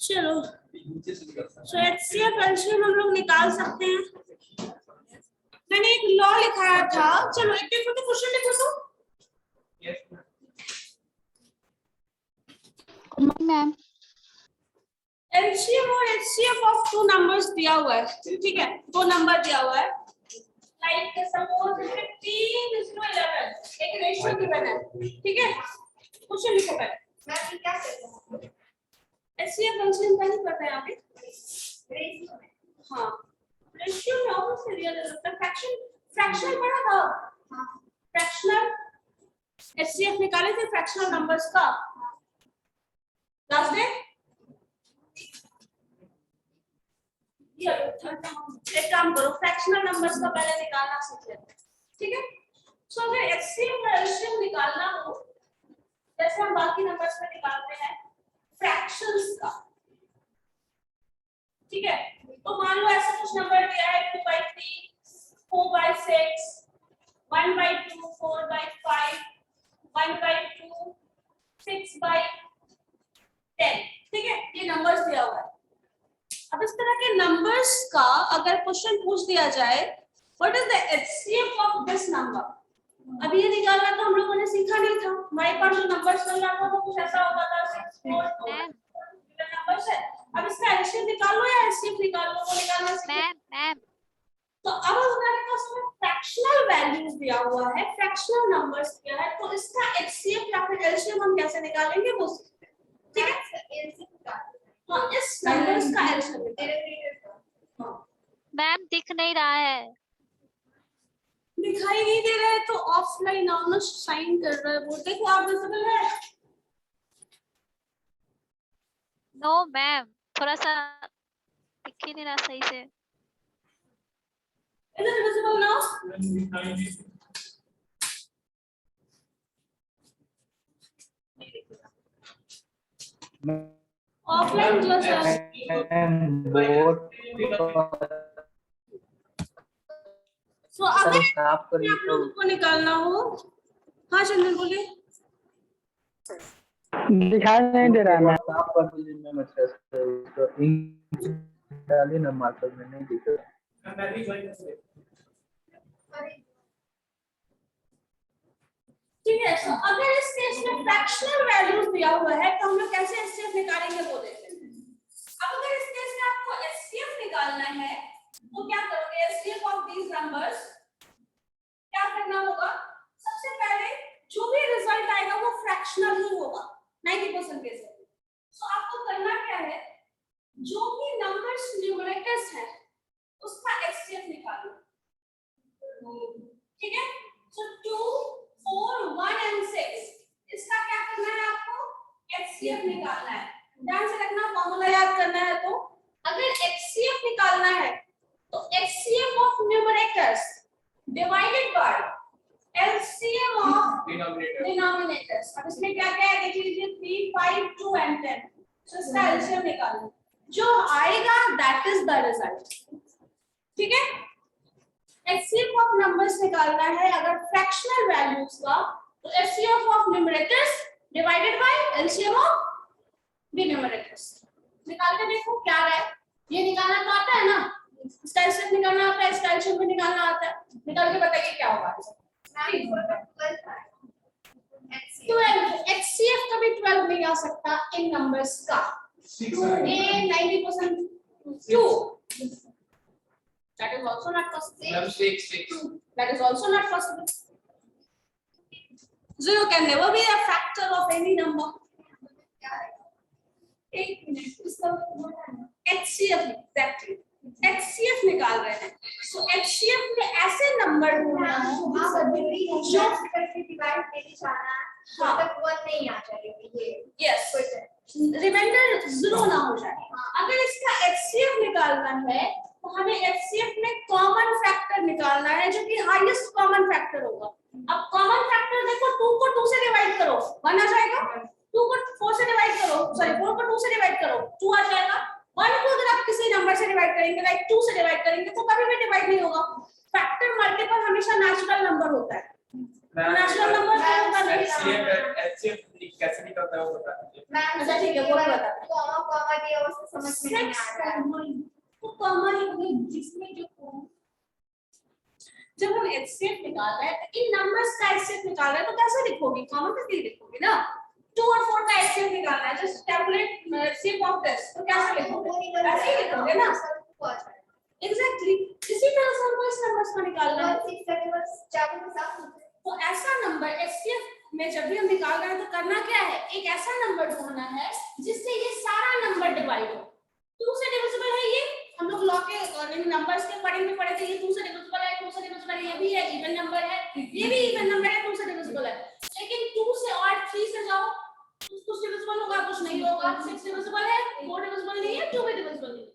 चलो सो HCF LCM हम लोग निकाल सकते हैं। मैंने एक लॉ लिखाया था, चलो एक छोटा क्वेश्चन लिखो तो मैम एलसीएम और एचसीएफ ऑफ टू नंबर्स दिया हुआ है, ठीक है, दो नंबर दिया हुआ है, लाइक सपोज 15:11 एक रेशियो गिवन है, ठीक है। क्वेश्चन लिखो पहले। मैं क्या कर रहा हूं, एचसीएफ एलसीएम का नहीं पता है यहाँ पे रेशियो में। हां रेशियो में ऑब्वियसली रियल होता है, फ्रैक्शनल पढ़ा था। हां फ्रैक्शनल एचसीएफ निकाले थे फ्रैक्शनल नंबर्स का लास्ट डे। एक काम करो फ्रैक्शनल नंबर्स का पहले निकालना सीख लेते हैं, ठीक है। सो अगर एचसीएफ और एलसीएम निकालना हो जैसे हम बाकी नंबर्स में निकालते हैं फ्रैक्शंस का, ठीक है। तो मान लो ऐसा कुछ नंबर दिया है 2/3, 4/6, 1/2, 4/5, 1/2, 6/10, ठीक है, ये नंबर्स दिया हुआ है। अब इस तरह के नंबर्स का अगर क्वेश्चन पूछ दिया जाए what is the HCF of this number, अब ये निकालना तो हम लोगों ने सीखा नहीं था, हमारे पास जो नंबर्स चल रहा था वो कुछ ऐसा होता था 6 4 2 नंबर्स है। अब इसका एचसीएफ निकाल लो या एचसीएफ निकाल लो, वो निकालना सीखो। तो अब हमारे पास में फ्रैक्शनल वैल्यूज दिया हुआ है, फ्रैक्शनल नंबर्स दिया है, तो इसका एचसीएफ या फिर एलसीएम हम कैसे निकालेंगे वो सीखते हैं, ठीक है। हाँ इस नंबर्स का एलसीएम मैम दिख नहीं रहा है, दिखाई नहीं दे रहा है तो ऑफलाइन आओ ना, साइन कर रहा है वो, देखो आप विजिबल है। नो मैम थोड़ा सा दिख ही नहीं रहा सही से। Is it visible now? Offline class so अगर आप लोगों को निकालना हो, हाँ चंदन बोलिए। दिखाई नहीं दे रहा है, मैं साफ कर दीजिए मैम, अच्छा तो इंक डालिए ना मार्कर में, नहीं दिख रहा। मैं भी ज्वाइन कर ठीक है। सो अगर इस केस में फ्रैक्शनल वैल्यूज दिया हुआ है तो हम लोग कैसे एचसीएफ निकालेंगे वो देखते हैं। अब अगर इस केस में आपको एचसीएफ निकालना है तो क्या करोगे, एचसीएफ ऑफ दीस नंबर्स क्या करना होगा, सबसे पहले जो भी रिजल्ट आएगा वो फ्रैक्शनल ही होगा 90% केस में। सो आपको करना क्या है, जो भी नंबर्स न्यूमरेटर्स है उसका एचसीएफ निकालो, ठीक है। सो 2 4 1 and 6 इसका क्या करना है, आपको एचसीएफ निकालना है। ध्यान से रखना, फॉर्मूला याद करना है। तो अगर एचसीएफ निकालना है तो HCF of numerators divided by LCM of denominators. अब इसमें क्या क्या है देख लीजिए, 3 5 2 and 10। सो इसका एलसीएम निकालना, जो आएगा दैट इज द रिजल्ट, ठीक है। एचसीएफ ऑफ नंबर्स निकालना है अगर फ्रैक्शनल वैल्यूज का तो HCF of numerators divided by LCM of denominators. निकाल के देखो क्या रहा है, ये निकालना तो आता है ना, इसका एचसीएफ निकालना आता है, इसका एलसीएम भी निकालना आता है, निकाल के बताइए क्या होगा। 12 एचसीएफ कभी 12 नहीं आ सकता इन नंबर्स का, 90% 2 that is also not possible. 6 that is also not possible. 0 can never be a factor of any number. एक मिनट, इसका HCF exactly HCF निकाल रहे हैं। so HCF में ऐसे नंबर ढूंढना है जो करके डिवाइड नहीं जाना, हाँ तक 1 नहीं आ जाएगी, ये यस रिमाइंडर 0 ना हो जाए। अगर इसका HCF निकालना है तो हमें HCF में कॉमन फैक्टर निकालना है जो कि हाईएस्ट कॉमन फैक्टर होगा। अब कॉमन फैक्टर देखो, 2 को 2 से डिवाइड करो 1 आ जाएगा, 2 को 4 से डिवाइड करो, सॉरी 4 को 2 से डिवाइड करो 2 आ जाएगा, 1 को अगर आप किसी नंबर से डिवाइड करेंगे लाइक 2 से डिवाइड करेंगे तो कभी भी डिवाइड नहीं होगा। फैक्टर मल्टीपल हमेशा नेचुरल नंबर होता है, नेचुरल नंबर अच्छा ठीक है, वो भी बता। कॉमा कॉमा दिया उससे समझ में नहीं आ रहा है। तो कॉमन जिसमें जो जब हम एचसीएफ निकाल रहे हैं तो इन नंबर्स का एचसीएफ निकाल रहे हैं तो कैसे लिखोगे? कॉमन करके लिखोगे ना। 2 और 4 का एचसीएफ निकालना है, just calculate HCF of this, तो कैसे लिखोगे? ऐसे ही लिखोगे ना। एग्जैक्टली इसी तरह से हमको इस नंबर्स को निकालना है। तो ऐसा नंबर एचसीएफ में जब भी हम निकाल रहे हैं तो करना क्या है? एक ऐसा नंबर ढूंढना है जिससे ये सारा नंबर डिवाइड हो। 2 से डिविजिबल है ये, हम लोग लॉ के नंबर्स के पढ़ेंगे पढ़े थे, ये 2 से डिविजिबल है, 2 से डिविजिबल है, ये भी है इवन नंबर है, ये भी इवन नंबर है, 2 से डिविजिबल है। लेकिन 2 से और 3 से जाओ, कुछ डिविजिबल होगा, कुछ नहीं होगा। 6 डिविजिबल है, 4 डिविजिबल नहीं है, 2 भी डिविजिबल नहीं है।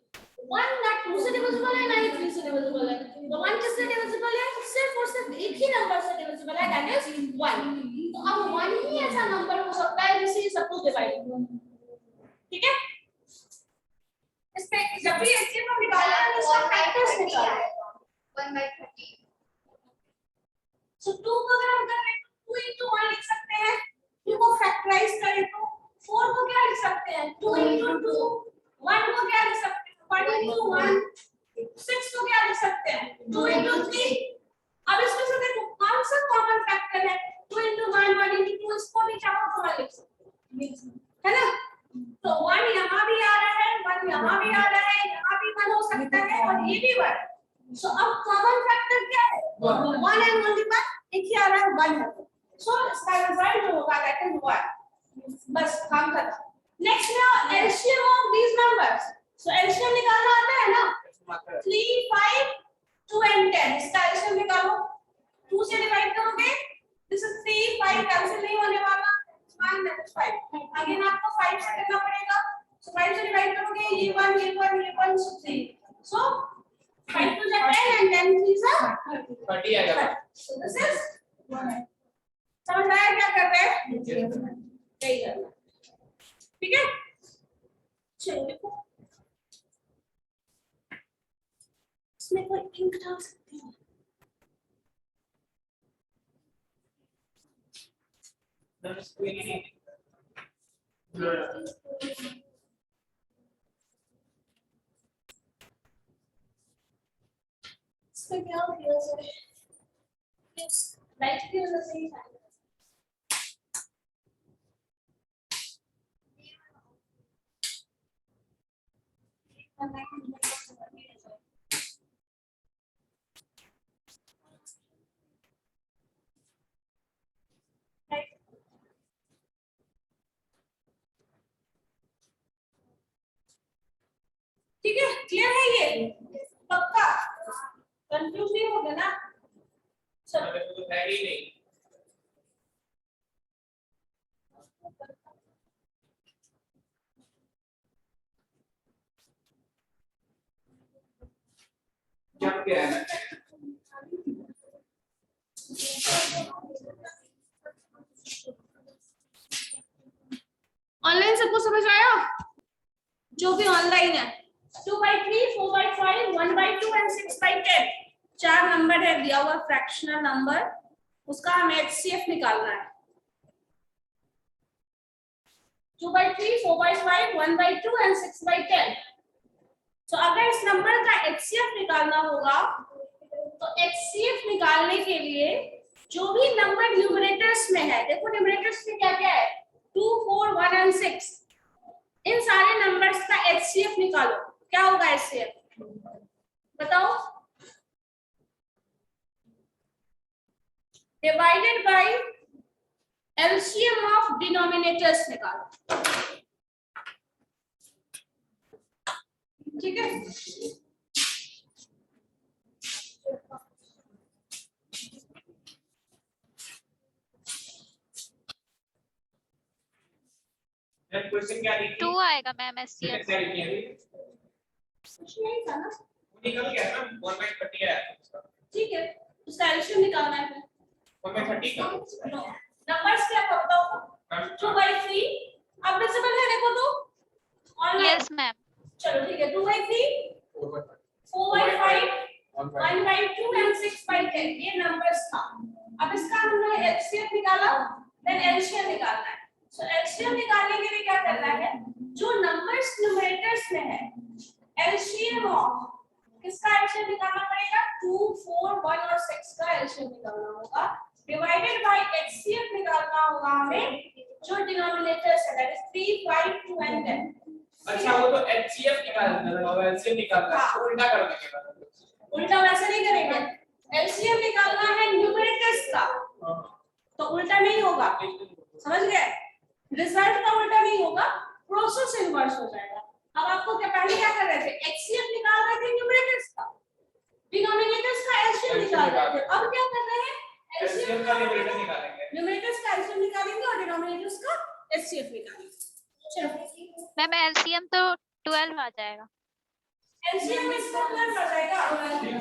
1 ना 2 से डिविजिबल है ना ही 3 से डिविजिबल है। तो 1 किससे डिविजिबल है? सिर्फ और सिर्फ एक ही नंबर से डिविजिबल है, दैट इज 1। तो अब 1 ही ऐसा नंबर हो सकता है जिससे सब कुछ डिवाइड हो। ठीक है? इस पे जब भी एचसीएफ हम निकालना है तो इसका फैक्टर्स निकालना है। 1/30। सो 2 को अगर हम करें तो 2 into 1 लिख सकते हैं। 2 को फैक्टराइज करें तो 4 को क्या लिख सकते हैं? 2 into 2। 1 को क्या लिख सकते हैं? 1 into 1। 6 को क्या लिख सकते हैं? 2 into 3। अब इसमें से देखो कौन सा कॉमन फैक्टर है? 2 into 1, 1 into 2, इसको भी चाहो तो 1 लिख सकते हैं, है ना? तो 1 यहाँ भी आ रहा है, 1 यहाँ भी आ रहा है, यहाँ भी 1 हो सकता है और ये भी 1। सो अब कॉमन फैक्टर क्या है? 1 एंड ओनली 1, एक ही आ रहा है, 1 है। सो इसका रिजल्ट जो होगा दैट इज 1। बस काम खत्म। Next now LCM of these numbers. So LCM निकालना आता है ना? 3, 5, 2 and 10। इसका एलसीएम निकालो। 2 से डिवाइड करोगे, दिस इज 3, 5 कैंसिल नहीं होने वाला, 1 that is 5। अगेन आपको 5 से करना पड़ेगा। सो 5 से डिवाइड करोगे, ये 1 ये 1 ये 1 सो 3। सो 5 to the 10 and 10 3s are 30 आएगा। so this is 1। समझ आया क्या कर रहे हैं? यही करना, ठीक है? चलो देखो इसमें कोई इंक डाल सकते हैं? इसमें क्या हो गया सर? लाइट की वजह से ही था। ठीक है, क्लियर है ये? पक्का? कंफ्यूज नहीं हो गया ना? चलो तो है ही नहीं। जब क्या है? ऑनलाइन सबको समझ आया? जो भी ऑनलाइन है 2/3, 4/5, 1/2 and 6/10 चार नंबर है दिया हुआ फ्रैक्शनल नंबर, उसका हमें एचसीएफ निकालना है। 2/3, 4/5, 1/2 and 6/10। तो अगर इस नंबर का एचसीएफ निकालना होगा तो एचसीएफ निकालने के लिए जो भी नंबर न्यूमरेटर्स में है, देखो न्यूमरेटर्स में क्या क्या है? 2, 4, 1 and 6। इन सारे नंबर्स का एचसीएफ निकालो। क्या होगा एचसीएफ? बताओ। Divided by LCM of denominators निकालो। ठीक है? क्वेश्चन क्या लिखी? 2 आएगा मैम एचसीएफ। क्या लिखी है? कुछ नहीं था ना? निकल गया ना 1/30 है उसका। ठीक है, उसका एलसीएम निकालना है। 1/30 का नंबर्स क्या बताओ? 2/3 अब डिविजिबल है, देखो तो ऑनलाइन। Yes ma'am. चलो ठीक है, 2/3, 4/5, 1/2 and 6/10 ये नंबर्स था। अब इसका हमने एचसीएफ निकाला, देन एलसीएम निकालना है। सो एलसीएम निकालने के लिए क्या करना है, जो नंबर्स न्यूमरेटर्स में है, एलसीएम ऑफ किसका एलसीएम निकालना पड़ेगा, 2, 4, 1 और 6 का एलसीएम निकालना होगा, डिवाइडेड बाय एचसीएफ निकालना होगा हमें, जो डिनोमिनेटर्स है, दैट इज 3, 5, 2 एंड 10। अच्छा, वो तो एचसीएफ निकालना है और एलसीएम निकालना है, तो उल्टा करोगे क्या? उल्टा वैसे नहीं करेंगे, एलसीएम निकालना है न्यूमरेटर्स का, तो उल्टा नहीं होगा, समझ गए, रिजल्ट का उल्टा नहीं होगा, प्रोसेस इनवर्स हो जाएगा। अब आपको क्या पहले क्या कर रहे थे, एचसीएफ निकाल रहे थे न्यूमरेटर्स का, डिनोमिनेटर्स का एलसीएम निकाल रहे थे, अब क्या कर रहे हैं, एलसीएम का न्यूमरेटर निकालेंगे, न्यूमरेटर्स का एलसीएम निकालेंगे और डिनोमिनेटर्स का एचसीएफ निकालेंगे। चलो मैम एलसीएम तो 12 आ जाएगा। एलसीएम में इसका 12 आ जाएगा, एलसीएम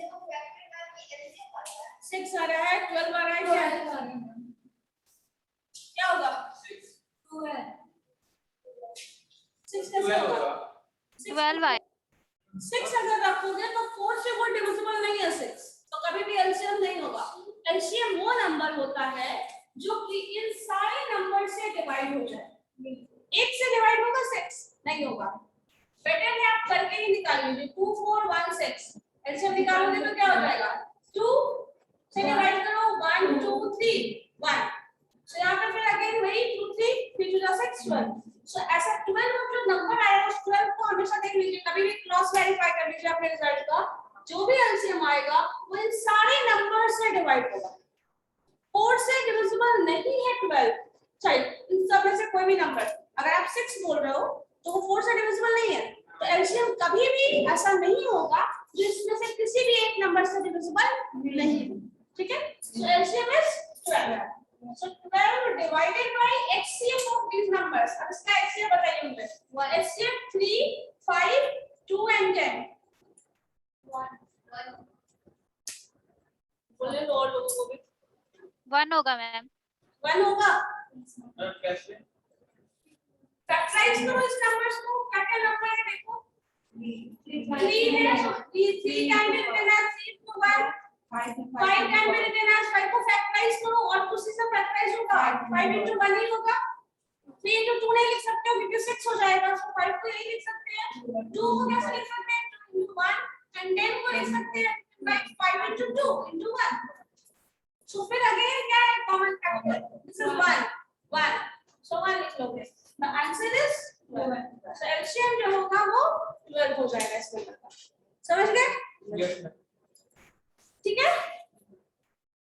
को फैक्टर करके एलसीएम आता है। 6 आ रहा है, 12 आ रहा है, क्या होगा, 2 है, 6 कैसे होगा, 12 आए। 6 अगर रखोगे तो 4 से कोई डिविजिबल नहीं है 6, तो कभी भी एलसीएम नहीं होगा। एलसीएम वो नंबर होता है जो कि इन सारे नंबर से डिवाइड हो जाए, 1 से डिवाइड होगा 6 नहीं होगा, बेटर है आप करके ही निकाल लीजिए, 2, 4, 1, 6 एलसीएम निकालोगे तो क्या हो जाएगा, 2 से डिवाइड करो, 1, 2, 3, 1, सो यहाँ पे फिर अगेन वही 2, 3, 3 to the 6, 12, सो ऐसा 12 जो नंबर आया उस 12 को हमेशा देख लीजिए, कभी भी क्रॉस वेरीफाई कर लीजिए अपने रिजल्ट का, जो भी एलसीएम आएगा वो इन सारे नंबर से डिवाइड होगा, 4 से डिविजिबल नहीं है 12, चाहिए इन सब में से कोई भी नंबर, अगर आप 6 बोल रहे हो तो वो 4 से डिविजिबल नहीं है, तो एलसीएम कभी भी ऐसा नहीं होगा जो इसमें से किसी भी एक नंबर से डिविजिबल नहीं है, ठीक है, सो LCM is 12, so 12 divided by HCF of these numbers, अब इसका HCF बताइए मुझे, HCF 3, 5, 2 and 10, 1 बोले लो और लोगों को भी 1 होगा मैम। 1 होगा, कैसे? फैक्टराइज करो इस नंबर्स को, क्या क्या नंबर है देखो, 3 है, 3 टाइम में रिटर्न है 3 to 1, 5 टाइम में रिटर्न है 5 को फैक्टराइज करो और उसी से फैक्टराइज होगा, 5 into 1 ही होगा, 3 into 2 नहीं लिख सकते हो क्योंकि 6 हो जाएगा, सो 5 को यही लिख सकते हैं, 2 को कैसे लिख सकते हैं, 2 into 1 and 10 को लिख सकते हैं 5 into 2 into 1, सो फिर अगेन क्या है कॉमन फैक्टर, दिस इज 1, सो 1 लिख लोगे, the answer is 12, so LCM जो होगा वो 12 हो जाएगा इस नंबर का, समझ गए, यस मैम। ठीक है,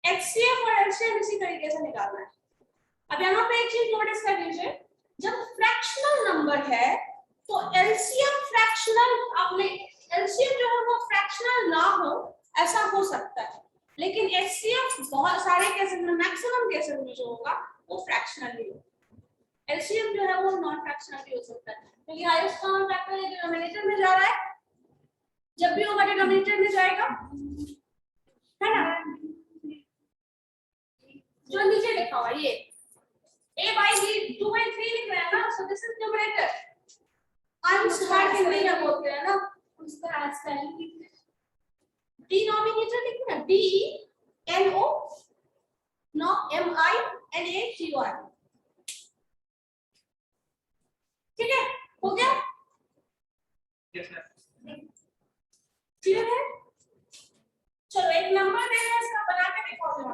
एचसीएफ और एलसीएम इसी तरीके से निकालना है। अब यहाँ पे एक चीज नोटिस कर लीजिए, जब फ्रैक्शनल नंबर है तो एलसीएम फ्रैक्शनल, आपने एलसीएम जो है वो फ्रैक्शनल ना हो ऐसा हो सकता है, लेकिन एचसीएफ बहुत सारे केसेस में, मैक्सिमम केसेस में जो होगा वो फ्रैक्शनल ही होगा, एलसीएम जो है वो नॉन फ्रैक्शनल भी हो सकता है, क्योंकि हाईएस्ट कॉमन फैक्टर डिनोमिनेटर में जा रहा है, जब भी होगा डिनोमिनेटर में जाएगा, है ना, जो नीचे लिखा हुआ ये a by b 2 by 3 लिख रहे हैं ना, so this is numerator, अंश भाग हिंदी में बोलते हैं ना, उसका आंसर डिनोमिनेटर लिखना है d n o no m i n a t o r, ठीक है, हो गया, यस मैम। क्लियर है, चलो एक नंबर दे रहे हैं, इसका बना के दिखाओ जरा,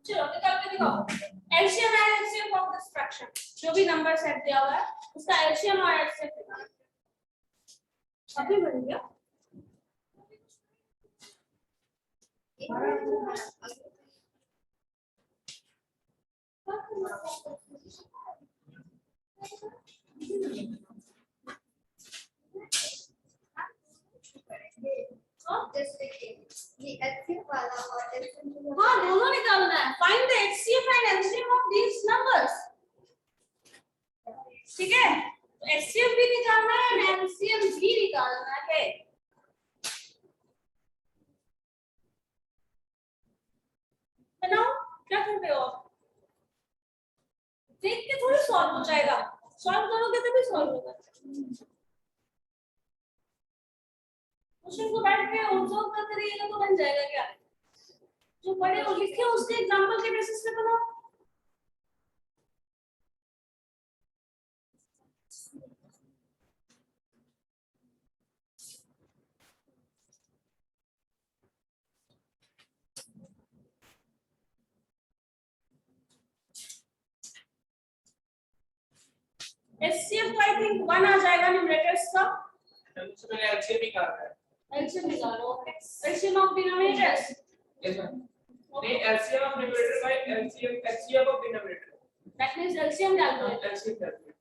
चलो निकाल के दिखाओ, LCM and HCF of this fraction, जो भी नंबर सेट दिया हुआ है उसका एलसीएम और एचसीएफ निकालो, अभी बन गया, जस्ट देखिए ये एचसीएफ वाला और एलसीएम हाँ दोनों निकालना है, find the HCF and LCM of these numbers, ठीक है, तो एचसीएफ भी निकालना है और एलसीएम भी निकालना है, हो जाएगा, सॉल्व करोगे तभी सॉल्व होगा। क्वेश्चन को बैठ के ऑब्जर्व करते रहिएगा तो बन जाएगा। क्या जो पढ़े और लिखे उसके एग्जांपल के बेसिस पे बनाओ। HCF तो आई थिंक 1 आ जाएगा न्यूमरेटर्स का। सबसे पहले एलसीएम निकालना है। एलसीएम निकालो। LCM of denominators. Yes ma'am. नहीं, LCM of numerator by LCM HCF of denominator. That means LCM calculate. LCM calculate.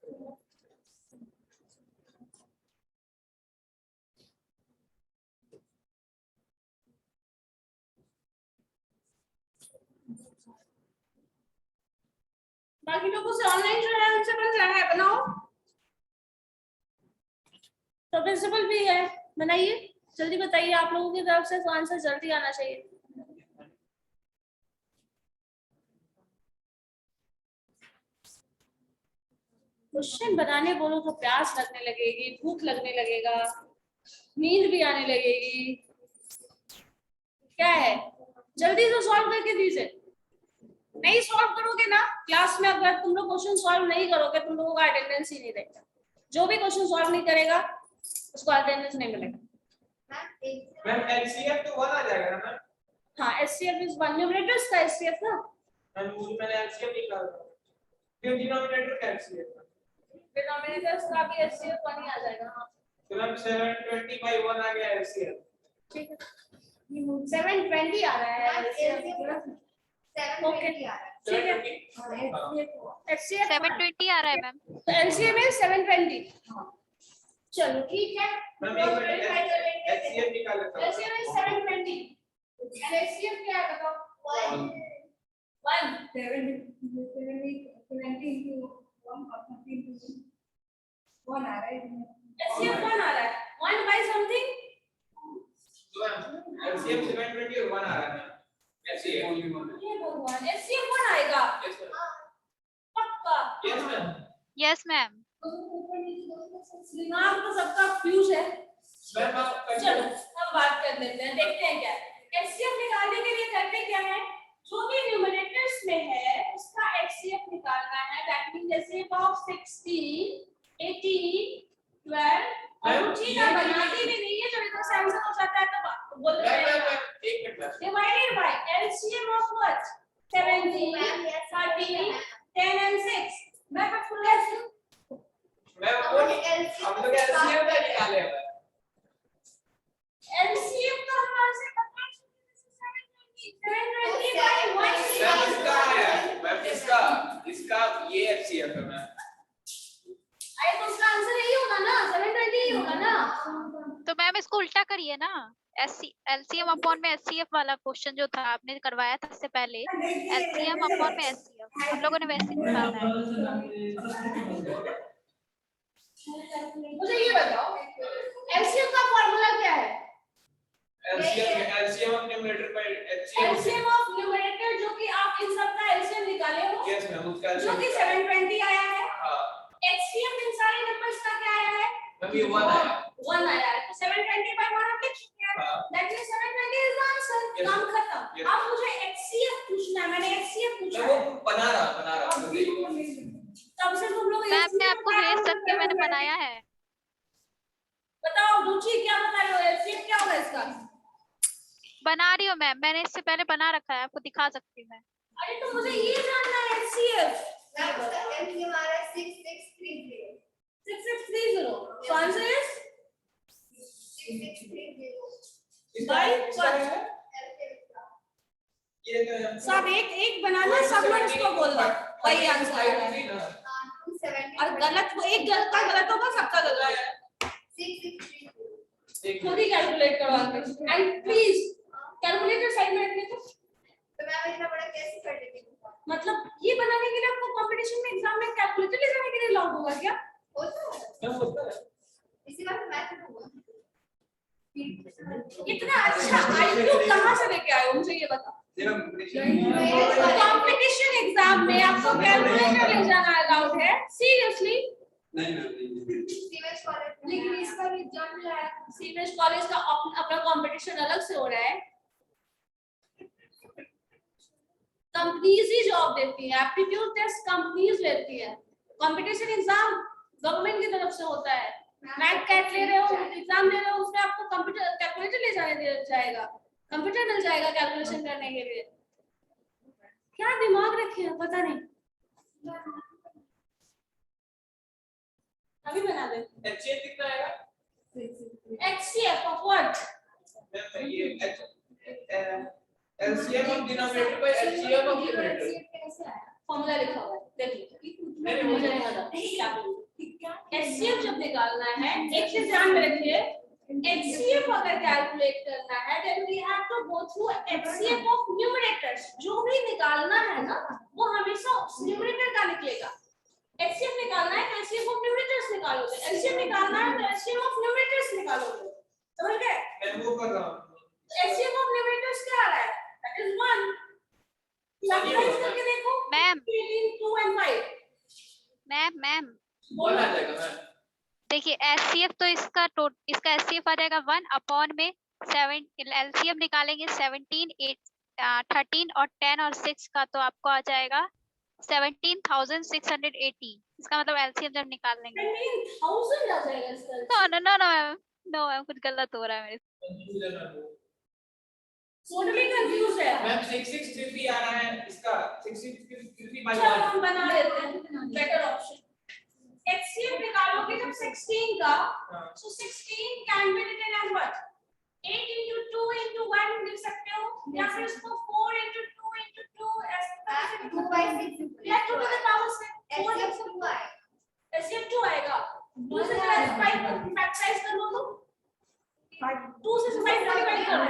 बाकी लोगों से ऑनलाइन जो है उनसे बन जाना है, बनाओ। तो प्रिंसिपल भी है, बनाइए जल्दी, बताइए आप लोगों की तरफ से, तो आंसर जल्दी आना चाहिए। क्वेश्चन बनाने बोलो तो प्यास लगने लगेगी, भूख लगने लगेगा, नींद भी आने लगेगी। क्या है, जल्दी से सॉल्व करके दीजिए। नहीं सॉल्व करोगे ना क्लास में, अगर तुम लोग क्वेश्चन सॉल्व नहीं करोगे, तुम लोगों का अटेंडेंस ही नहीं रहेगा। जो भी क्वेश्चन सॉल्व नहीं करेगा उसको अटेंडेंस नहीं मिलेगा। मैम एलसीएम तो 1 आ जाएगा ना मैम? हाँ, एचसीएफ इज 1 न्यूमरेटर्स का एचसीएफ ना। मैम मुझे मैंने एलसीएम निकाला, फिर डिनोमिनेटर का एलसीएम, डिनोमिनेटर्स का भी एचसीएफ 1 ही आ जाएगा। हाँ तो मैम 720 by 1 आ गया एलसीएम। ठीक है, 720 आ रहा है एचसीएफ। ओके ठीक है, एचसीएफ 720 आ रहा है मैम। तो एलसीएम है 720। चलो ठीक है, मैम एक मिनट, एचसीएम निकाल लेता हूं। एलसीएम है 720 एंड एचसीएफ क्या है बताओ? 1 एचसीएफ 1 आ रहा है, 1 बाय समथिंग। तो मैम एलसीएम 720 और 1 आ रहा है मैम। एचसीएम ये भगवान, एचसीएफ 1 आएगा यस मैम। पक्का? Yes ma'am. Yes ma'am. दिमाग तो सबका फ्यूज है। मैम आप चलो अब बात कर लेते हैं, देखते हैं क्या एचसीएफ निकालने के लिए करते क्या है। जो भी न्यूमरेटर्स में है उसका एचसीएफ निकालना है। दैट मींस एचसीएफ ऑफ 16, 18, 12 और ठीक है, बनाती भी नहीं है, जब इधर से आंसर हो जाता है तो बोल देते हैं एक minute divided by LCM of what 17, 13, 10 and 6। मैं आपको कैसे मैम वो हम लोग एलसीएम का निकाले हैं। एलसीएम का हमारे से बता 720 by 1 मैम इसका है, मैम इसका ये एचसीएफ है मैम। अरे तो उसका आंसर यही होगा ना, 720 ही होगा ना। तो मैम इसको उल्टा करिए ना, एलसीएम अपॉन में एचसीएफ वाला क्वेश्चन जो था आपने करवाया था इससे पहले, एलसीएम अपॉन में एचसीएफ हम लोगों ने वैसे निकालना है। मुझे ये बताओ एलसीएम का फार्मूला क्या है? LCM of numerator bye HCF. LCM of numerator जो कि आप इन सब का एलसीएम निकाले हो, यस मैम उसका जो कि 720 आया है। हां एचसीएफ इन सारे नंबर्स का क्या आया है? मैम ये 1 आया। 1 आया है, तो 720 by 1 आप लिख चुके हैं। हां that means 720 is answer. Yes. काम खत्म। Yes. अब मुझे एचसीएफ पूछना है, मैंने एचसीएफ पूछा मैं वो है। बना रहा तब से तुम लोग मैम मैं आपको भेज सकती हूँ, मैंने बनाया है। बताओ रुचि क्या बता रहे हो, एचसीएफ क्या होगा इसका? बना रही हूँ मैम, मैंने इससे पहले बना रखा है, आपको दिखा सकती हूँ मैं। अरे तो मुझे ये जानना है एचसीएफ। मैम उसका एलसीएम आ रहा है 6630। 6630। So answer is 6630 by what? ये तो हम सब एक बनाना, सब लोग इसको बोलना, वही आंसर आएगा। 270 और गलत को एक गलत का गलत होगा, सबका गलत है। 6630। खुद ही कैलकुलेट करो आगे। एंड प्लीज कैलकुलेटर साइड में रखने को। तो मैम इतना बड़ा कैसे कर लेंगे? मतलब ये बनाने के लिए आपको कंपटीशन में एग्जाम में कैलकुलेटर ले जाने के लिए अलाउड होगा क्या? होता है हम होता है। इसी बात में मैथ हुआ। इतना अच्छा आईक्यू कहां से लेके आए हो, मुझे ये बताओ। कंपटीशन एग्जाम में आपको कैलकुलेटर ले जाना अलाउड है सीरियसली? सीवेज कॉलेज लेकिन इसका रिजल्ट है सीवेज कॉलेज का अपना कंपटीशन अलग से हो रहा है। कंपनीज ही जॉब देती है, एप्टीट्यूड टेस्ट कंपनीज लेती है, कंपटीशन एग्जाम गवर्नमेंट की तरफ से होता है। मैट कैट ले रहे हो, एग्जाम दे रहे हो, उसमें आपको कंप्यूटर कैलकुलेटर ले जाने दिया जाएगा, कंप्यूटर मिल जाएगा कैलकुलेशन करने के लिए। क्या दिमाग रखे हैं पता नहीं। अभी बना दे। HCF कितना आएगा? HCF of what? ये LCM of denominator by HCF of numerator। कैसे आया? फॉर्मूला लिखा हुआ है देखिए। नहीं, मुझे नहीं पता HCF जब निकालना है, एक चीज ध्यान में रखिए, HCF अगर कैलकुलेट करना है then we have to go through HCF of numerators। जो भी निकालना है ना वो हमेशा न्यूमरेटर का निकलेगा। HCF निकालना है तो HCF of numerators निकालोगे, LCM निकालना है तो LCM of numerators निकालोगे, समझ गए? मैं वो कर रहा हूँ। HCF of numerators क्या आ रहा है? That is 1। सब्ट्रैक्ट करके देखो मैम 2 and 5। मैम बोल आ जाएगा मैम। देखिए एचसीएफ तो इसका इसका एचसीएफ आ जाएगा 1 अपॉन में 7। एलसीएम निकालेंगे 17, 8, 13 और 10 और 6 का तो आपको आ जाएगा 17,680। इसका मतलब एलसीएम जब निकाल लेंगे 10,000 आ जाएगा इसका। नो मैम कुछ गलत हो रहा है मेरे से। कंफ्यूजन है वो। टोटली कंफ्यूज है। मैम 6633 आ रहा है इसका 6633 बाय चलो 1। हम बना लेते हैं बेटर ऑप्शन। HCF निकालोगे जब 16 का, so 16 can be written as what? 8 into 2 into 1 लिख सकते हो, या फिर इसको 4 into 2 into 2 ऐसे 2 by 6 या 2 to the power 6 4 लिख HCF सकते 2 हो। आएगा। HCF 2 आएगा। 2 से 5 फैक्टराइज कर लो तो 2 से 5 डिवाइड कर लो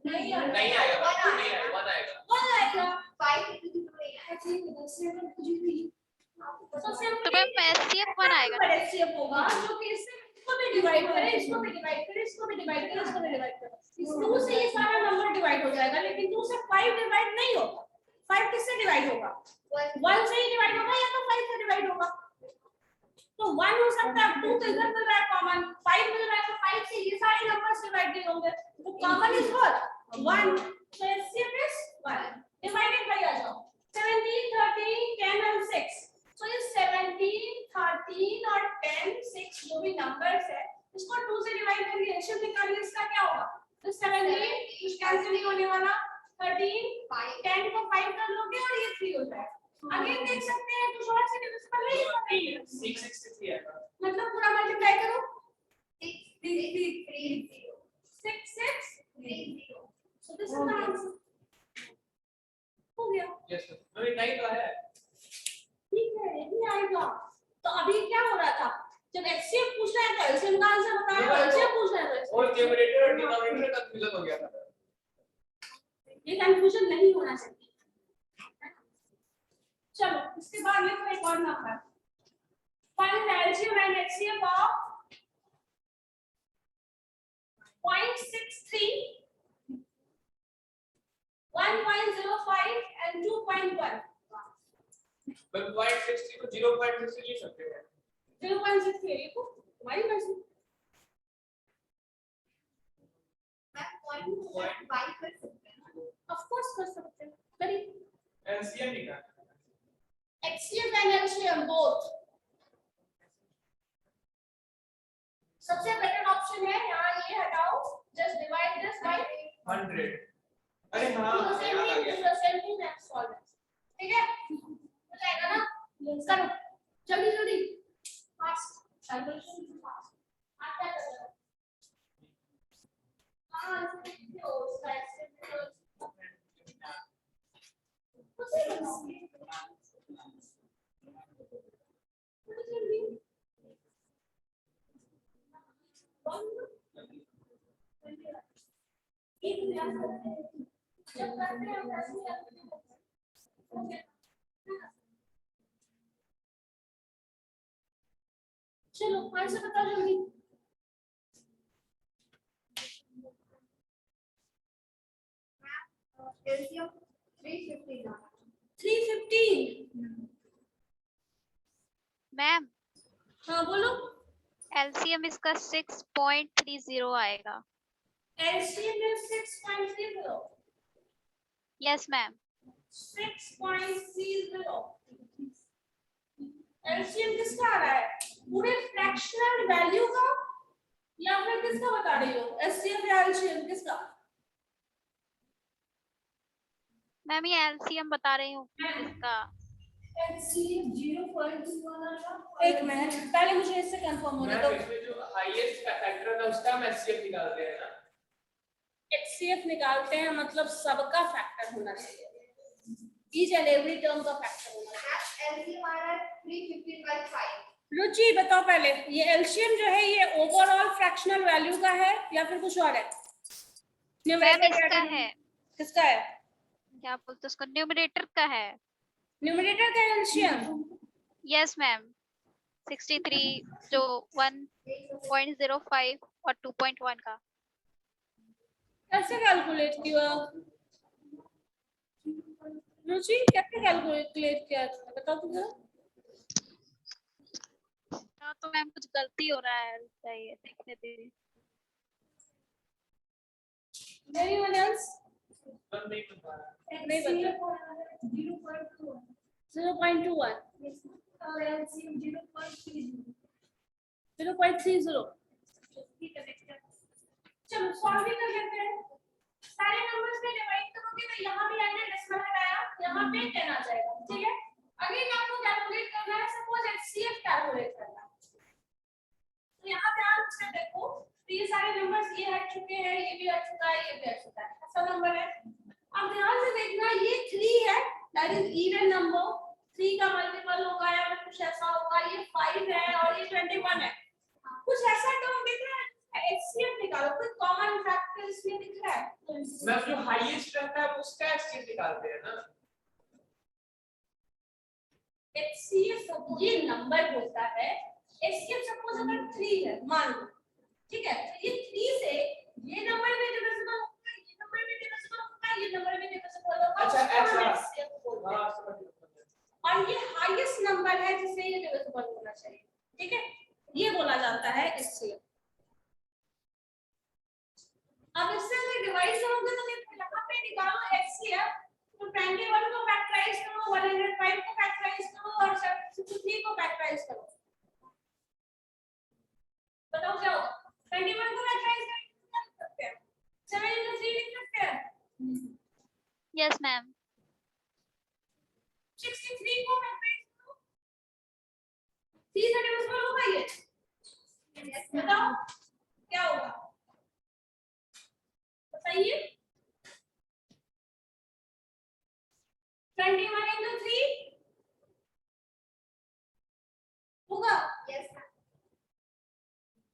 नहीं नहीं आएगा, 1 आएगा, 1 आएगा। 1 आएगा। 5 into 2 नहीं आएगा। तो तो मैम एचसीएफ 1 आएगा ना। HCF होगा जो कि इसको भी डिवाइड करे, इसको भी डिवाइड करे, इसको भी डिवाइड करे, इसको भी डिवाइड करे। 2 से ये सारा नंबर डिवाइड हो जाएगा, लेकिन 2 से 5 डिवाइड नहीं होगा। 5 किससे डिवाइड होगा? 1 से ही डिवाइड होगा या तो 5 से डिवाइड होगा। तो 1 हो सकता है, 2 तो इधर मिल रहा है कॉमन, 5 मिल रहा है तो 5 से ये सारे नंबर्स डिवाइड नहीं होंगे। तो common is what? 1। So HCF is 1 divided by आ जाओ 17, 13, 10 and 6। So ये 17, 13 और 10, 6 जो भी नंबर्स है इसको 2 से डिवाइड करके HCF निकालिए, इसका क्या होगा? तो 17 कुछ कैंसिल नहीं होने वाला, 13 10 को 5 कर लोगे और ये 3 हो जाएगा। अगेन देख सकते हैं तो थोड़ा सा डिविजिबल नहीं है 663 आएगा। मतलब पूरा मल्टीप्लाई करो 6 6 6 6 3 so this is the answer। हो गया, यस सर। अभी नहीं तो है। ठीक है ये भी आएगा। तो अभी क्या हो रहा था, जब HCF पूछ रहा है तो LCM का आंसर बता रहा है, HCF पूछ रहा है तो और न्यूमरेटर और डिनोमिनेटर कंफ्यूजन हो गया था। ये कंफ्यूजन नहीं होना चाहिए। चलो इसके बाद लिखो एक और number, find LCM and HCF of 0.63, 1.05 and 2.1। मैं 0.60 को 0.60 लिख सकते हैं। 0.63 लिखो तुम्हारी मर्जी। मैं 0.5 कर सकते हैं ना। ऑफ कोर्स कर सकते हैं, करिए। LCM निकाल। HCF and LCM both। सबसे बेटर ऑप्शन है यहाँ ये हटाओ, जस्ट डिवाइड दिस बाय 100। अरे हाँ do the same याद आ thing, गया। do the same thing and solve it। ठीक है, हो जाएगा ना? करो जल्दी जल्दी, फास्ट कैलकुलेशन फास्ट। आप क्या कर रहे हो? हाँ देखते हो साइड से कुछ नहीं बनाओगे। जल्दी जब करते हैं वैसे चलो आंसर बताओ जल्दी। LCM 315 315। मैम हाँ बोलो। एलसीएम इसका 6.30 आएगा। LCM is 6.30। Yes ma'am. 6.30। LCM किसका आ रहा है? पूरे फ्रैक्शनल वैल्यू का या फिर किसका बता रही हो? HCF या LCM किसका? मैम ये एलसीएम बता रही हूँ इसका। HCF 0.21। एक मिनट, पहले मुझे इससे कंफर्म होने दो। मैम इसमें जो हाईएस्ट फैक्टर था उसका हम एचसीएफ निकालते हैं ना। HCF निकालते हैं मतलब सबका फैक्टर होना चाहिए, ईच एंड एवरी टर्म का फैक्टर होना चाहिए। LCM आ रहा है 315/5। रुचि बताओ पहले, ये एलसीएम जो है ये ओवरऑल फ्रैक्शनल वैल्यू का है या फिर कुछ और है? मैम इसका है। किसका है? क्या बोलते उसको, न्यूमरेटर का है। न्यूमरेटर का एलसीएम। यस मैम 63 जो 1.05 और 2.1 का। कैसे कैलकुलेट किया रुचि, कैसे कैलकुलेट किया बताओ तो जरा। हाँ तो मैम कुछ गलती हो रहा है, चाहिए देखने दीजिए। Anyone else? नहीं बता रहा। नहीं बता। 0.21। 0.30। चलो सॉल्व भी कर लेते हैं। सारे नंबर्स में डिवाइड करोगे तो यहाँ भी आएगा डेसिमल हटाया, यहाँ पे 10 आ जाएगा, ठीक है। अगेन आपको कैलकुलेट करना है, सपोज HCF कैलकुलेट करना है। तो यहाँ ध्यान से देखो, तो ये सारे नंबर्स ये हट चुके हैं, ये भी हट चुका है, ये भी हट चुका है, ऐसा नंबर है। अब ध्यान से देखना, ये 3 है, दैट इज इवन नंबर, 3 का मल्टीपल होगा या फिर कुछ ऐसा होगा, ये 5 है और ये 21 है। कुछ ऐसा टर्म दिख रहा है, HCF निकालो, कोई कॉमन फैक्टर इसमें दिख रहा है? मैम जो हाईएस्ट रहता है उसका एचसीएफ निकालते हैं ना। HCF ये नंबर होता है, HCF सपोज अगर 3 है मान लो, ठीक है, तो ये 3 से ये नंबर भी डिविजिबल होगा, ये नंबर भी डिविजिबल होगा, ये नंबर भी डिविजिबल होगा। अच्छा उसको हम ऐसा। HCF बोलते हैं। हाँ समझ गया। और ये हाईएस्ट नंबर है जिससे ये डिविजिबल होना चाहिए, ठीक है, ये बोला जाता है HCF। अब इससे अगर डिवाइड करोगे तो देखो यहाँ पे निकालो HCF, तो 21 को फैक्टराइज करो, 105 को फैक्टराइज करो और 63 को फैक्टराइज करो, बताओ क्या होगा? 21 को फैक्टराइज कर सकते हैं, 7 into 3 लिख सकते हैं। यस मैम 63 को फैक्टराइज करो, 3 से डिविजिबल होगा ये, बताओ क्या होगा, बताइए। 21 into 3 होगा, Yes,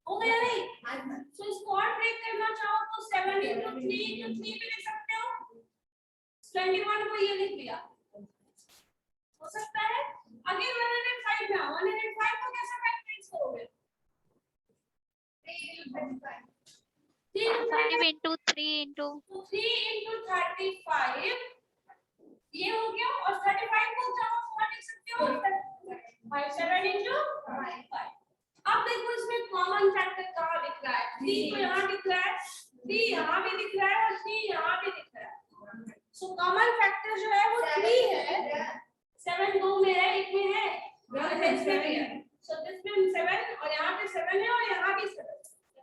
होगा या नहीं? ma'am. तो इसको और ब्रेक करना चाहो तो 7 into 3 into 3 भी लिख सकते हो, 21 को ये लिख दिया, हो सकता है। अगेन 105 ना, 105 को कैसे फैक्टराइज करोगे? 3 into 35. 3 into 5 into 3 into तो 3 into 35 ये हो गया, और 35 को चाहो तो लिख सकते हो 7 into 5। अब देखो इसमें कॉमन फैक्टर कहाँ दिख रहा है? 3 तो यहाँ दिख रहा है, 3 यहाँ भी दिख रहा है और 3 यहाँ भी दिख रहा है। सो कॉमन फैक्टर जो है वो 3 है, 7 दो में है, एक में है, इसमें भी है। सो दिस में 7 और यहाँ पे 7 है और यहाँ भी 7।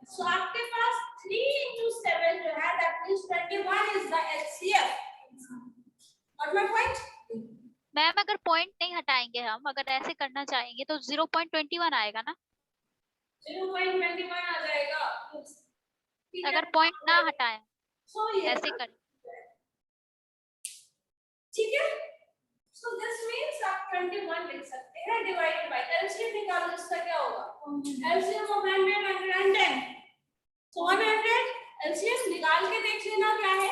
सो आपके पास 3 into 7 जो है that means 21 is the HCF। Got my point? Ma'am अगर पॉइंट नहीं हटाएंगे हम, अगर ऐसे करना चाहेंगे तो 0.21 आएगा ना। 0.21 आ जाएगा। ठीक है? अगर पॉइंट ना हटाएं So ये ऐसे कर। ठीक है? So this means आप 21 लिख सकते हैं divided by LCM निकालो, इसका क्या होगा? LCM of 100 110। So 100 LCM निकाल के देख लेना क्या है?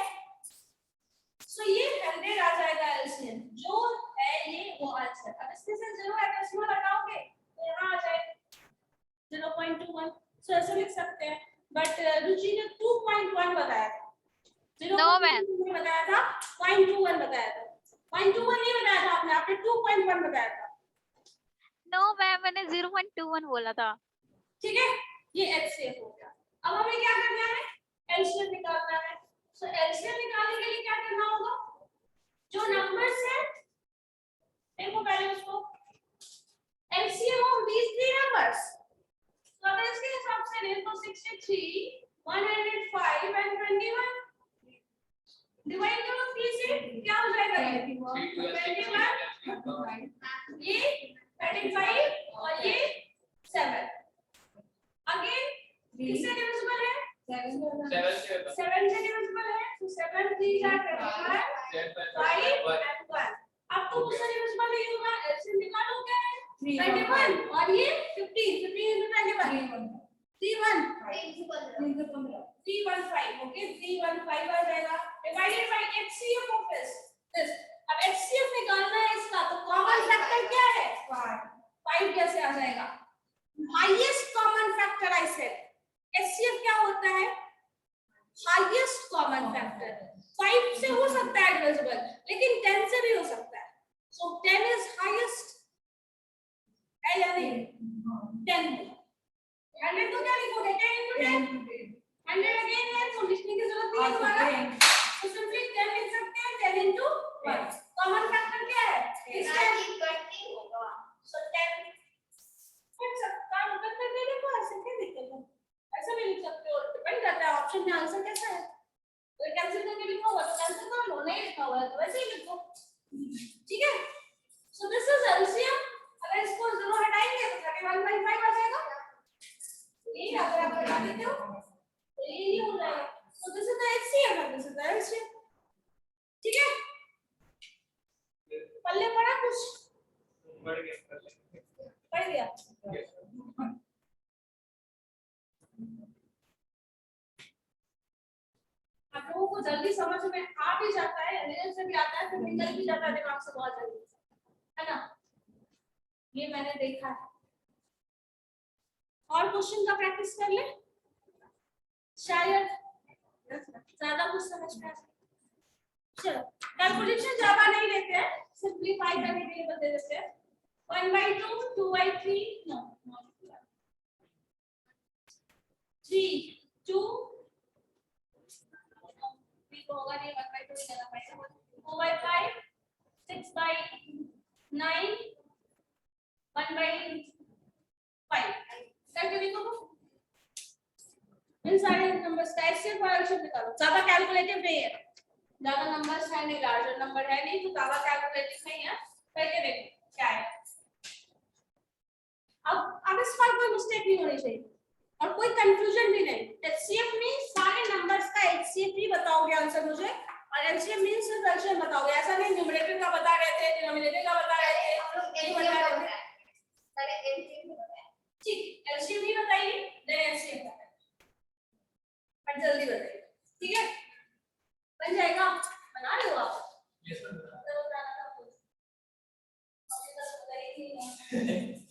So ये 100 आ जाएगा LCM, जो है ये वो आंसर। अब इसमें से 0 है डेसिमल हटाओगे तो यहाँ आ जाएगा 0.21। So ऐसे लिख सकते हैं। बट रुचि ने 2.1 बताया था, 0.1 बताया था। 0.21 बताया था, 0.21 नहीं बताया था आपने, आपने 2.1 बताया था। नो मैम, मैंने 0.21 बोला था। ठीक है, ये HCF हो गया। अब हमें क्या करना है, LCM निकालना है। सो LCM निकालने के लिए क्या करना होगा, जो नंबर्स है देखो पहले उसको, LCM of these three numbers, तो अगर इसके हिसाब से ले तो 63, 105 and 21 डिवाइड करो 3 से, क्या हो जाएगा ये 21, ये 35 और ये 7। अगेन किससे डिविजिबल है, 7 से डिविजिबल है, तो 7 3 are 25, 5 and 1। अब तो उससे डिविजिबल नहीं होगा, LCM निकालो क्या है 21 और ये 15, 15 into 21 315, ओके 315 आ जाएगा, divided by HCF of this. अब HCF निकालना है इसका, तो कॉमन फैक्टर क्या है 5 कैसे आ जाएगा, highest common factor I said. HCF क्या होता है, हाईएस्ट कॉमन फैक्टर। 5 से हो सकता है डिविजिबल, लेकिन 10 से भी हो सकता है, सो 10 इज हाईएस्ट है या नहीं, 10 100 तो क्या लिखोगे 10 into 10, 100 अगेन है तो लिखने की जरूरत नहीं है दोबारा, तो सिंपली 10 लिख सकते हैं, 10 into 1। कॉमन फैक्टर क्या है इसका, सो 10 फिर सबका मतलब करके देखो, ऐसे क्या दिक्कत है, ऐसे भी लिख सकते हो, डिपेंड करता है ऑप्शन में आंसर कैसा है। तो कैंसिल करके लिखा हुआ तो कैंसिल कर लो, नहीं लिखा हुआ तो वैसे ही लिखो, ठीक है। So this is LCM। अगर इसको 0 हटाएंगे तो 31/5 आ जाएगा, ये अगर आप हटा देते हो तो ये ही हो जाएगा। So this is the HCM और दिस इज द LCM, ठीक है। पल्ले पड़ा कुछ, बढ़ गया पड़ गया, आप लोगों को जल्दी समझ में आ भी जाता है, अंग्रेजी से भी आता है, फिर निकल भी जाता है दिमाग से बहुत जल्दी, है ना, ये मैंने देखा है। और क्वेश्चन का प्रैक्टिस कर ले, शायद ज्यादा कुछ समझ में आ जाए। चलो कैलकुलेशन ज्यादा नहीं लेते हैं, सिंपलीफाई करने के लिए बता देते हैं। 1/2, 2/3, नो 3 2 होगा नहीं, 1/2 ही लेना पड़ेगा, 4/5, 6/9, 1/5 करके देखो, इन सारे नंबर्स का HCF और LCM निकालो। ज्यादा कैलकुलेटिव नहीं है, ज्यादा नंबर्स है नहीं, लार्जर नंबर है नहीं, तो ज्यादा कैलकुलेटिव नहीं है, करके देखो क्या है। अब इस पर कोई मिस्टेक नहीं होनी चाहिए और कोई कंफ्यूजन भी नहीं। HCF मींस सारे नंबर्स का HCF ही बताओगे आंसर मुझे, और LCM मींस सिर्फ LCM बताओगे, ऐसा नहीं न्यूमरेटर का बता रहे थे, डिनोमिनेटर का बता रहे थे, नहीं बता रहे थे, ठीक LCM ही बताइए, देन LCM बताइए, पर जल्दी बताइए, ठीक है, बन जाएगा, बना रहे हो आप, यस सर तो बताना था कुछ, अभी तक पता ही नहीं है।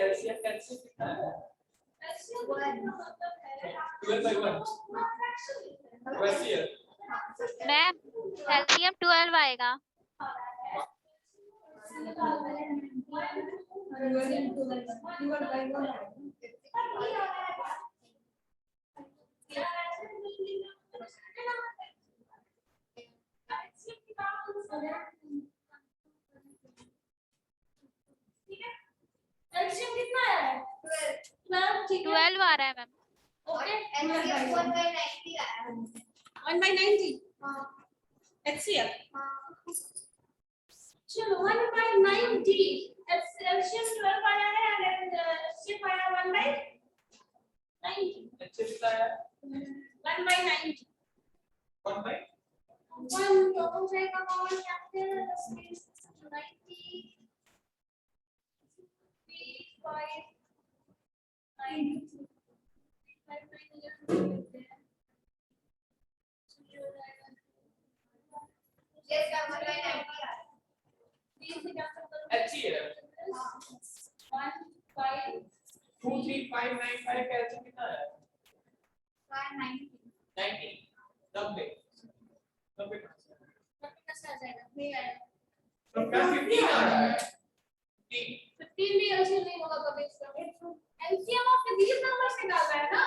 LCM कैसे कितना है 12/1 मैम LCM 12 आएगा। LCM कितना है 12, ठीक है 12 आ रहा है मैम। ओके 1/90 आया 1/90 HCF चलो 1/90 LCM 12 आया है और HCF आया 1/90 अच्छे कितना है 1/90 1/1 1 तो हो जाएगा कॉमन फैक्टर 90 by 90 आ रहा है। 3 से कैंसिल करो अच्छी है 1 5 2 3 5 9 5 कैसे कितना है 90 90 90 90 कैसे आ जाएगा नहीं आएगा तो क्या 15 आ रहा है 3 15 भी एलसीएम नहीं होगा कभी इसका एलसीएम ऑफ दीस नंबर्स निकाल रहा है ना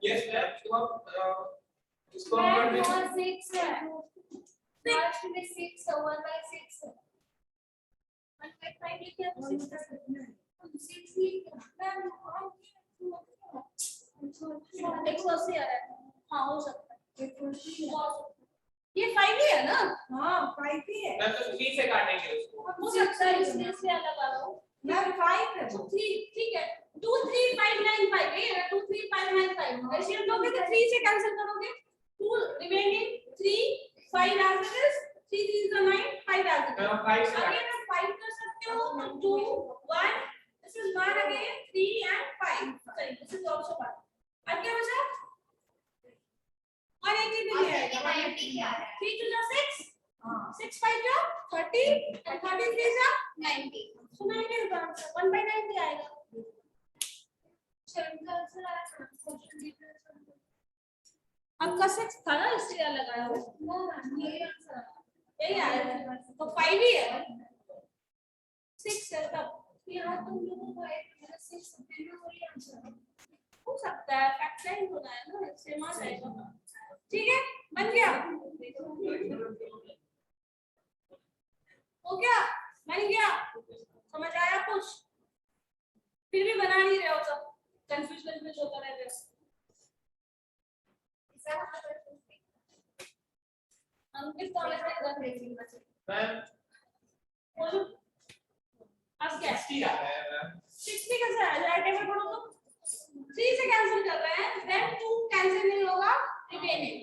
यस मैम इसको मैम हम और 6 है लास्ट में 6 1 by 6 1 by 5 लिखे हैं तो 6 लिखे मैम हम 180 आ रहा है हाँ हो सकता है ये 5 ही है ना हाँ 5 ही है मैं तो 3 से काटेंगे उसको हो सकता है इसमें से अलग आ रहा हो मैम 5 है वो ठीक है 2 3 5 9 5 ये 2 3 5 9 5 एलसीएम लोगे तो 3 से कैंसिल करोगे 2 remaining 3 5 as it is 3 3 is 9 5 as it is मैं 5 से अगेन आप 5 कर सकते हो 2 1 this is 1 again 3 and 5 sorry this is also 1 अब क्या बचा 180 भी और है ये 90 ही आ रहा है 3 to 6 हाँ 6 5 जा 30 and 33 जा 90 so 90 is the answer 1 by 90 आएगा इनका आंसर आया क्वेश्चन डिफरेंस आपका 6 था ना इसलिए लगाया हो ये आंसर यही आया तो 5 ही है 6 है तब यहाँ तुम लोगों को 6 देना वही आंसर हो सकता है फैक्ट लाइन होना है ना इससे आ जाएगा ठीक है बन गया हो गया बन गया समझ आया कुछ फिर भी बना नहीं रहे हो सब कंफ्यूजन होता रहता है अंकित कॉलेज में कर रही थी मैम बोलो अब क्या 60 आ रहा है मैम 60 कैसे आ जाए टेबल पढ़ो तो 3 से कैंसिल कर रहे हैं देन 2 कैंसिल नहीं होगा रिमेनिंग